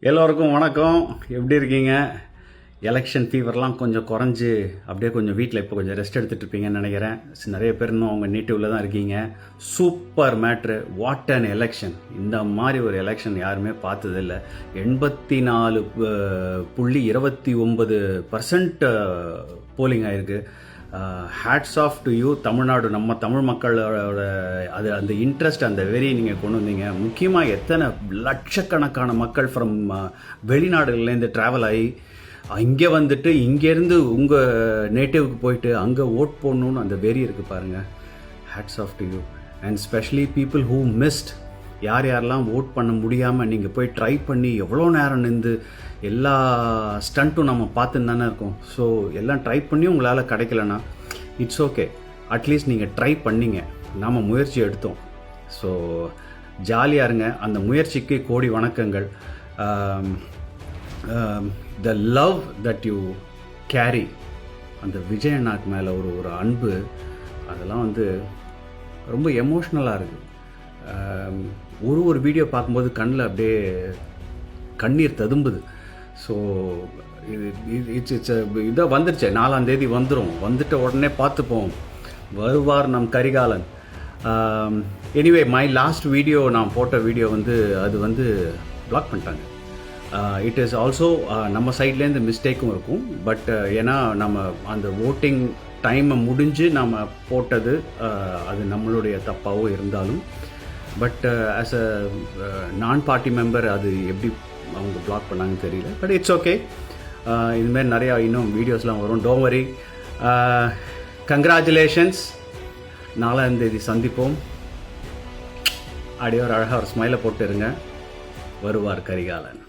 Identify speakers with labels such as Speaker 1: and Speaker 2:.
Speaker 1: எல்லோருக்கும் வணக்கம். எப்படி இருக்கீங்க? எலெக்ஷன் ஃபீவர்லாம் கொஞ்சம் குறைஞ்சி அப்படியே கொஞ்சம் வீட்டில் இப்போ கொஞ்சம் ரெஸ்ட் எடுத்துகிட்டு இருப்பீங்கன்னு நினைக்கிறேன். நிறைய பேர் இன்னும் அவங்க நேட்டிவில் தான் இருக்கீங்க. Super matter, what an election. இந்த மாதிரி ஒரு எலெக்ஷன் யாருமே பார்த்ததில்லை. 84.29% போலிங் ஆகிருக்கு. Hats off to you Tamil Nadu. நம்ம தமிழ் மக்களோட அது அந்த இன்ட்ரெஸ்ட், அந்த வெறி நீங்கள் கொண்டு வந்தீங்க. முக்கியமாக எத்தனை லட்சக்கணக்கான மக்கள் ஃப்ரம் வெளிநாடுகள்லேருந்து ட்ராவல் ஆகி இங்கே வந்துட்டு இங்கேருந்து உங்கள் நேட்டிவ்க்கு போயிட்டு அங்கே ஓட் போடணுன்னு அந்த வெறி இருக்குது பாருங்கள். Hats off to you. And specially people who missed. யார் யாரெல்லாம் ஓட் பண்ண முடியாமல் நீங்கள் போய் ட்ரை பண்ணி எவ்வளோ நேரம் நின்று எல்லா ஸ்டண்ட்டும் நம்ம பார்த்துன்னு தானே இருக்கோம். ஸோ எல்லாம் ட்ரை பண்ணி உங்களால் கிடைக்கலனா இட்ஸ் ஓகே. அட்லீஸ்ட் நீங்கள் ட்ரை பண்ணிங்க, நாம் முயற்சி எடுத்தோம். ஸோ ஜாலியாக இருங்க. அந்த முயற்சிக்கு கோடி வணக்கங்கள். The love that you carry, அந்த விஜய் அண்ணாக்கு மேலே ஒரு அன்பு, அதெல்லாம் வந்து ரொம்ப எமோஷ்னலாக இருக்குது. ஒரு வீடியோ பார்க்கும்போது கண்ணில் அப்படியே கண்ணீர் ததும்புது. ஸோ இட்ஸ் இதாக வந்துருச்சு. 4ஆம் தேதி வந்துடும். வந்துட்ட உடனே பார்த்துப்போம். வருவார் நம் Karikalan. Anyway, my last video, நான் போட்ட வீடியோ அது பிளாக் பண்ணிட்டாங்க. இட் இஸ் ஆல்சோ நம்ம சைட்லேருந்து மிஸ்டேக்கும் இருக்கும். பட் ஏன்னா நம்ம அந்த ஓட்டிங் டைமை முடிஞ்சு நம்ம போட்டது, அது நம்மளுடைய தப்பாகவும் இருந்தாலும், பட் ஆஸ் அ நான் பார்ட்டி மெம்பர் அது எப்படி அவங்க பிளாக் பண்ணாங்கன்னு தெரியல. But it's okay. இதுமாரி நிறையா இன்னும் வீடியோஸ்லாம் வரும். Don't worry. கங்க்ராச்சுலேஷன்ஸ். 4ஆம் தேதி சந்திப்போம். அப்படியே ஒரு அழகாக ஒரு ஸ்மைலை போட்டு இருங்க. வருவார் கரிகாலன்.